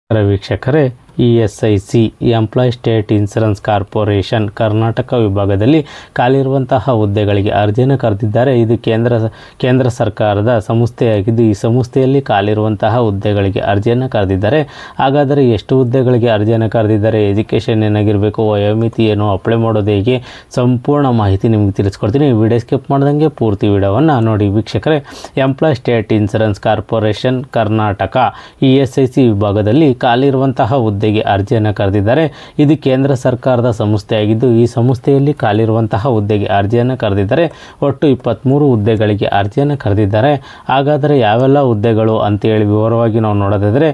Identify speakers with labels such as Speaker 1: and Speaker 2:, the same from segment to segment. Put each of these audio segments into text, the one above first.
Speaker 1: ವೀಕ್ಷಕರೇ, ESIC employ state insurance corporation Karnataka ವಿಭಾಗದಲ್ಲಿ ಖಾಲಿರುವಂತಹ ಹುದ್ದೆಗಳಿಗೆ ಅರ್ಜಿಯನ್ನು ಕರೆದಿದ್ದಾರೆ. ಇದು ಕೇಂದ್ರ ಸರ್ಕಾರದ ಸಂಸ್ಥೆಯಾಗಿದ್ದು ಈ ಸಂಸ್ಥೆಯಲ್ಲಿ ಖಾಲಿರುವಂತಹ ಹುದ್ದೆಗಳಿಗೆ ಅರ್ಜಿಯನ್ನು ಕರೆದಿದ್ದಾರೆ. ಹಾಗಾದರೆ ಎಷ್ಟು ಹುದ್ದೆಗಳಿಗೆ ಅರ್ಜಿಯನ್ನು ಕರೆದಿದ್ದಾರೆ, ಎಜುಕೇಷನ್ ಏನಾಗಿರಬೇಕು, ವಯೋಮಿತಿ ಏನು, ಅಪ್ಲೈ ಮಾಡೋದು ಹೇಗೆ, ಸಂಪೂರ್ಣ ಮಾಹಿತಿ ನಿಮಗೆ ತಿಳಿಸ್ಕೊಡ್ತೀನಿ. ವಿಡಿಯೋ ಸ್ಕಿಪ್ ಮಾಡ್ದಂಗೆ ಪೂರ್ತಿ ವಿಡಿಯೋವನ್ನು ನೋಡಿ ವೀಕ್ಷಕರೇ. Employ state insurance corporation Karnataka ESIC ವಿಭಾಗದಲ್ಲಿ ಖಾಲಿರುವಂತಹ ಹುದ್ದೆಗೆ ಅರ್ಜಿಯನ್ನು ಕರೆದಿದ್ದಾರೆ. ಇದು ಕೇಂದ್ರ ಸರ್ಕಾರದ ಸಂಸ್ಥೆಯಾಗಿದ್ದು ಈ ಸಂಸ್ಥೆಯಲ್ಲಿ ಖಾಲಿರುವಂತಹ ಹುದ್ದೆಗೆ ಅರ್ಜಿಯನ್ನು ಕರೆದಿದ್ದಾರೆ. ಒಟ್ಟು 23 ಹುದ್ದೆಗಳಿಗೆ ಅರ್ಜಿಯನ್ನು ಕರೆದಿದ್ದಾರೆ. ಹಾಗಾದರೆ ಯಾವೆಲ್ಲ ಹುದ್ದೆಗಳು ಅಂತೇಳಿ ವಿವರವಾಗಿ ನಾವು ನೋಡೋದಾದರೆ,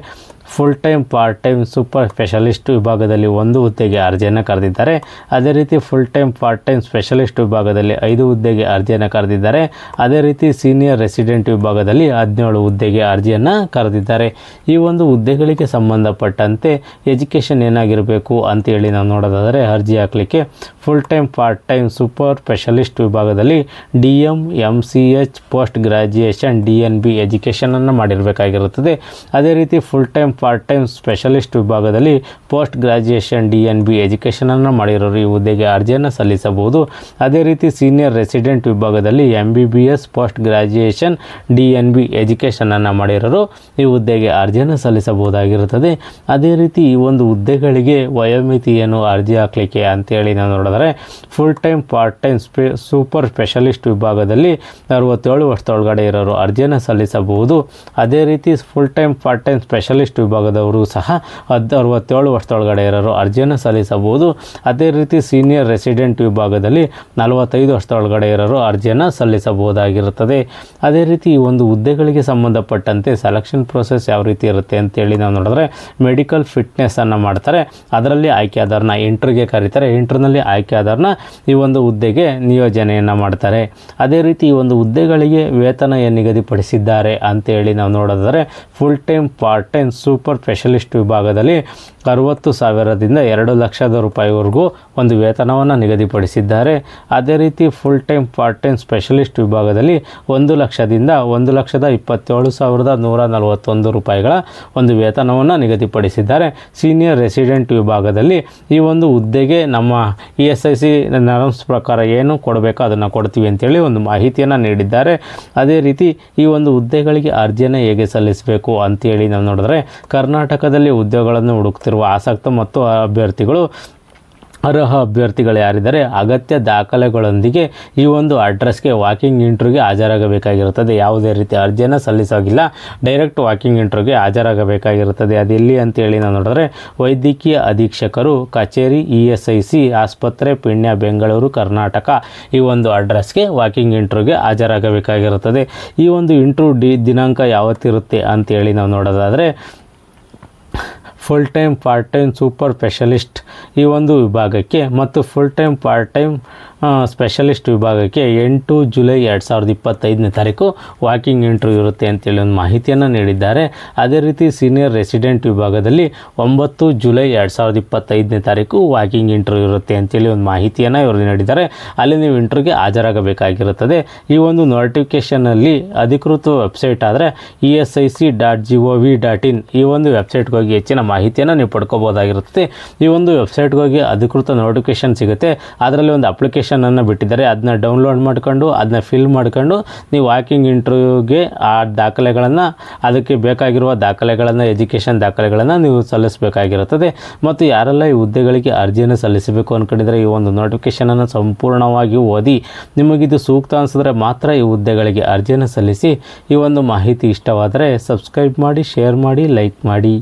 Speaker 1: full time, part time, super specialist ವಿಭಾಗದಲ್ಲಿ 1 ಹುದ್ದೆಗೆ ಅರ್ಜಿಯನ್ನು ಕರೆದಿದ್ದಾರೆ. ಅದೇ ರೀತಿ full time, part time, specialist ವಿಭಾಗದಲ್ಲಿ 5 ಹುದ್ದೆಗೆ ಅರ್ಜಿಯನ್ನು ಕರೆದಿದ್ದಾರೆ. ಅದೇ ರೀತಿ ಸೀನಿಯರ್ ರೆಸಿಡೆಂಟ್ ವಿಭಾಗದಲ್ಲಿ 17 ಹುದ್ದೆಗೆ ಅರ್ಜಿಯನ್ನು ಕರೆದಿದ್ದಾರೆ. ಈ ಒಂದು ಹುದ್ದೆಗಳಿಗೆ ಸಂಬಂಧಪಟ್ಟಂತೆ ಎಜುಕೇಷನ್ ಏನಾಗಿರಬೇಕು ಅಂತೇಳಿ ನಾವು ನೋಡೋದಾದರೆ, ಅರ್ಜಿ ಹಾಕಲಿಕ್ಕೆ full time, part time, super specialist ವಿಭಾಗದಲ್ಲಿ DM, MCH, post graduation, DNB ಎಜುಕೇಷನನ್ನು ಮಾಡಿರಬೇಕಾಗಿರುತ್ತದೆ. ಅದೇ ರೀತಿ full time, part time, specialist ವಿಭಾಗದಲ್ಲಿ ಪೋಸ್ಟ್ ಗ್ರ್ಯಾಜುಯೇಷನ್, DNB ಎಜುಕೇಷನನ್ನು ಮಾಡಿರೋರು ಈ ಹುದ್ದೆಗೆ ಅರ್ಜಿಯನ್ನು ಸಲ್ಲಿಸಬಹುದು. ಅದೇ ರೀತಿ ಸೀನಿಯರ್ ರೆಸಿಡೆಂಟ್ ವಿಭಾಗದಲ್ಲಿ MBBS, ಪೋಸ್ಟ್ ಗ್ರ್ಯಾಜುಯೇಷನ್, DNB ಎಜುಕೇಷನನ್ನು ಮಾಡಿರೋರು ಈ ಹುದ್ದೆಗೆ ಅರ್ಜಿಯನ್ನು ಸಲ್ಲಿಸಬಹುದಾಗಿರುತ್ತದೆ. ಅದೇ ರೀತಿ ಈ ಒಂದು ಹುದ್ದೆಗಳಿಗೆ ವಯೋಮಿತಿ ಏನು ಅರ್ಜಿ ಹಾಕಲಿಕ್ಕೆ ಅಂತೇಳಿ ನಾವು ನೋಡಿದರೆ, full time, part time, super specialist ವಿಭಾಗದಲ್ಲಿ 67 ವರ್ಷದೊಳಗಡೆ ಇರೋರು ಅರ್ಜಿಯನ್ನು ಸಲ್ಲಿಸಬಹುದು. ಅದೇ ರೀತಿ full time, part time, specialist ವಿಭಾಗದವರು ಸಹ 67 ವರ್ಷದೊಳಗಡೆ ಇರೋರು ಅರ್ಜಿಯನ್ನು ಸಲ್ಲಿಸಬಹುದು. ಅದೇ ರೀತಿ ಸೀನಿಯರ್ ರೆಸಿಡೆಂಟ್ ವಿಭಾಗದಲ್ಲಿ 45 ವರ್ಷದೊಳಗಡೆ ಇರೋರು ಅರ್ಜಿಯನ್ನು ಸಲ್ಲಿಸಬಹುದಾಗಿರುತ್ತದೆ. ಅದೇ ರೀತಿ ಈ ಒಂದು ಹುದ್ದೆಗಳಿಗೆ ಸಂಬಂಧಪಟ್ಟಂತೆ ಸೆಲೆಕ್ಷನ್ ಪ್ರೋಸೆಸ್ ಯಾವ ರೀತಿ ಇರುತ್ತೆ ಅಂತೇಳಿ ನಾವು ನೋಡಿದ್ರೆ, ಮೆಡಿಕಲ್ ಫಿಟ್ನೆಸ್ಸನ್ನು ಮಾಡ್ತಾರೆ. ಅದರಲ್ಲಿ ಆಯ್ಕೆಯಾದವ್ರನ್ನ ಇಂಟರ್ವ್ಯೂಗೆ ಕರೀತಾರೆ. ಇಂಟರ್ವ್ಯೂನಲ್ಲಿ ಆಯ್ಕೆಯಾದವ್ರನ್ನ ಈ ಒಂದು ಹುದ್ದೆಗೆ ನಿಯೋಜನೆಯನ್ನು ಮಾಡ್ತಾರೆ. ಅದೇ ರೀತಿ ಈ ಒಂದು ಹುದ್ದೆಗಳಿಗೆ ವೇತನ ಏನು ನಿಗದಿಪಡಿಸಿದ್ದಾರೆ ಅಂತೇಳಿ ನಾವು ನೋಡೋದಾದರೆ, full time, part time, super specialist ವಿಭಾಗದಲ್ಲಿ 60,000ದಿಂದ 2,00,000 ರೂಪಾಯಿವರೆಗೂ ಒಂದು ವೇತನವನ್ನು ನಿಗದಿಪಡಿಸಿದ್ದಾರೆ. ಅದೇ ರೀತಿ full time, part time, specialist ವಿಭಾಗದಲ್ಲಿ 1,00,000ದಿಂದ 1,27,141 ರೂಪಾಯಿಗಳ ಒಂದು ವೇತನವನ್ನು ನಿಗದಿಪಡಿಸಿದ್ದಾರೆ. ಸೀನಿಯರ್ ರೆಸಿಡೆಂಟ್ ವಿಭಾಗದಲ್ಲಿ ಈ ಒಂದು ಹುದ್ದೆಗೆ ನಮ್ಮ ESIC ನಾರ್ಮ್ಸ್ ಪ್ರಕಾರ ಏನು ಕೊಡಬೇಕು ಅದನ್ನು ಕೊಡ್ತೀವಿ ಅಂತೇಳಿ ಒಂದು ಮಾಹಿತಿಯನ್ನು ನೀಡಿದ್ದಾರೆ. ಅದೇ ರೀತಿ ಈ ಒಂದು ಹುದ್ದೆಗಳಿಗೆ ಅರ್ಜಿಯನ್ನು ಹೇಗೆ ಸಲ್ಲಿಸಬೇಕು ಅಂತೇಳಿ ನಾವು ನೋಡಿದ್ರೆ, ಕರ್ನಾಟಕದಲ್ಲಿ ಉದ್ಯೋಗಗಳನ್ನು ಹುಡುಕ್ತಿರುವ ಆಸಕ್ತ ಮತ್ತು ಅಭ್ಯರ್ಥಿಗಳು, ಅರ್ಹ ಅಭ್ಯರ್ಥಿಗಳು ಯಾರಿದ್ದಾರೆ, ಅಗತ್ಯ ದಾಖಲೆಗಳೊಂದಿಗೆ ಈ ಒಂದು ಅಡ್ರೆಸ್ಗೆ ವಾಕಿಂಗ್ ಇಂಟರ್ವ್ಯೂಗೆ ಹಾಜರಾಗಬೇಕಾಗಿರುತ್ತದೆ. ಯಾವುದೇ ರೀತಿ ಅರ್ಜಿಯನ್ನು ಸಲ್ಲಿಸೋಗಿಲ್ಲ, ಡೈರೆಕ್ಟ್ ವಾಕಿಂಗ್ ಇಂಟರ್ವ್ಯೂಗೆ ಹಾಜರಾಗಬೇಕಾಗಿರುತ್ತದೆ. ಅದೆಲ್ಲಿ ಅಂತೇಳಿ ನಾವು ನೋಡಿದ್ರೆ, ವೈದ್ಯಕೀಯ ಅಧೀಕ್ಷಕರು ಕಚೇರಿ, ESIC ಆಸ್ಪತ್ರೆ, ಪಿಣ್ಯ, ಬೆಂಗಳೂರು, ಕರ್ನಾಟಕ ಈ ಒಂದು ಅಡ್ರೆಸ್ಗೆ ವಾಕಿಂಗ್ ಇಂಟರ್ವ್ಯೂಗೆ ಹಾಜರಾಗಬೇಕಾಗಿರುತ್ತದೆ. ಈ ಒಂದು ಇಂಟರ್ವ್ಯೂ ದಿನಾಂಕ ಯಾವತ್ತಿರುತ್ತೆ ಅಂತೇಳಿ ನಾವು ನೋಡೋದಾದರೆ, full time, part time, super specialist ಈ ಒಂದು ವಿಭಾಗಕ್ಕೆ ಮತ್ತು full time, part time, specialist ವಿಭಾಗಕ್ಕೆ 8 ಜುಲೈ 2025ನೇ ತಾರೀಕು ವಾಕಿಂಗ್ ಇಂಟರ್ವ್ಯೂ ಇರುತ್ತೆ ಅಂತೇಳಿ ಒಂದು ಮಾಹಿತಿಯನ್ನು ನೀಡಿದ್ದಾರೆ. ಅದೇ ರೀತಿ ಸೀನಿಯರ್ ರೆಸಿಡೆಂಟ್ ವಿಭಾಗದಲ್ಲಿ 9 ಜುಲೈ 2025ನೇ ತಾರೀಕು ವಾಕಿಂಗ್ ಇಂಟರ್ವ್ಯೂ ಇರುತ್ತೆ ಅಂತೇಳಿ ಒಂದು ಮಾಹಿತಿಯನ್ನು ಇವರು ನೀಡಿದ್ದಾರೆ. ಅಲ್ಲಿ ನೀವು ಇಂಟರ್ವ್ಯೂಗೆ ಹಾಜರಾಗಬೇಕಾಗಿರುತ್ತದೆ. ಈ ಒಂದು ನೋಟಿಫಿಕೇಷನಲ್ಲಿ ಅಧಿಕೃತ ವೆಬ್ಸೈಟ್ ಆದರೆ esic.gov.in ಈ ಒಂದು ವೆಬ್ಸೈಟ್ಗೆ ಹೋಗಿ ಹೆಚ್ಚಿನ ಮಾಹಿತಿಯನ್ನು ನೀವು ಪಡ್ಕೋಬೋದಾಗಿರುತ್ತದೆ. ಈ ಒಂದು ವೆಬ್ಸೈಟ್ಗೆ ಹೋಗಿ ಅಧಿಕೃತ ನೋಟಿಫಿಕೇಷನ್ ಸಿಗುತ್ತೆ. ಅದರಲ್ಲಿ ಒಂದು ಅಪ್ಲಿಕೇಶನನ್ನು ಬಿಟ್ಟಿದ್ದಾರೆ. ಅದನ್ನ ಡೌನ್ಲೋಡ್ ಮಾಡ್ಕೊಂಡು ಅದನ್ನ ಫಿಲ್ ಮಾಡ್ಕೊಂಡು ನೀವು ವಾಕಿಂಗ್ ಇಂಟರ್ವ್ಯೂಗೆ ಆ ದಾಖಲೆಗಳನ್ನು, ಅದಕ್ಕೆ ಬೇಕಾಗಿರುವ ದಾಖಲೆಗಳನ್ನು, ಎಜುಕೇಷನ್ ದಾಖಲೆಗಳನ್ನು ನೀವು ಸಲ್ಲಿಸಬೇಕಾಗಿರುತ್ತದೆ. ಮತ್ತು ಯಾರೆಲ್ಲ ಈ ಹುದ್ದೆಗಳಿಗೆ ಅರ್ಜಿಯನ್ನು ಸಲ್ಲಿಸಬೇಕು ಅಂದ್ಕೊಂಡಿದ್ರೆ, ಈ ಒಂದು ನೋಟಿಫಿಕೇಷನನ್ನು ಸಂಪೂರ್ಣವಾಗಿ ಓದಿ ನಿಮಗಿದು ಸೂಕ್ತ ಅನಿಸಿದ್ರೆ ಮಾತ್ರ ಈ ಹುದ್ದೆಗಳಿಗೆ ಅರ್ಜಿಯನ್ನು ಸಲ್ಲಿಸಿ. ಈ ಒಂದು ಮಾಹಿತಿ ಇಷ್ಟವಾದರೆ ಸಬ್ಸ್ಕ್ರೈಬ್ ಮಾಡಿ, ಶೇರ್ ಮಾಡಿ, ಲೈಕ್ ಮಾಡಿ.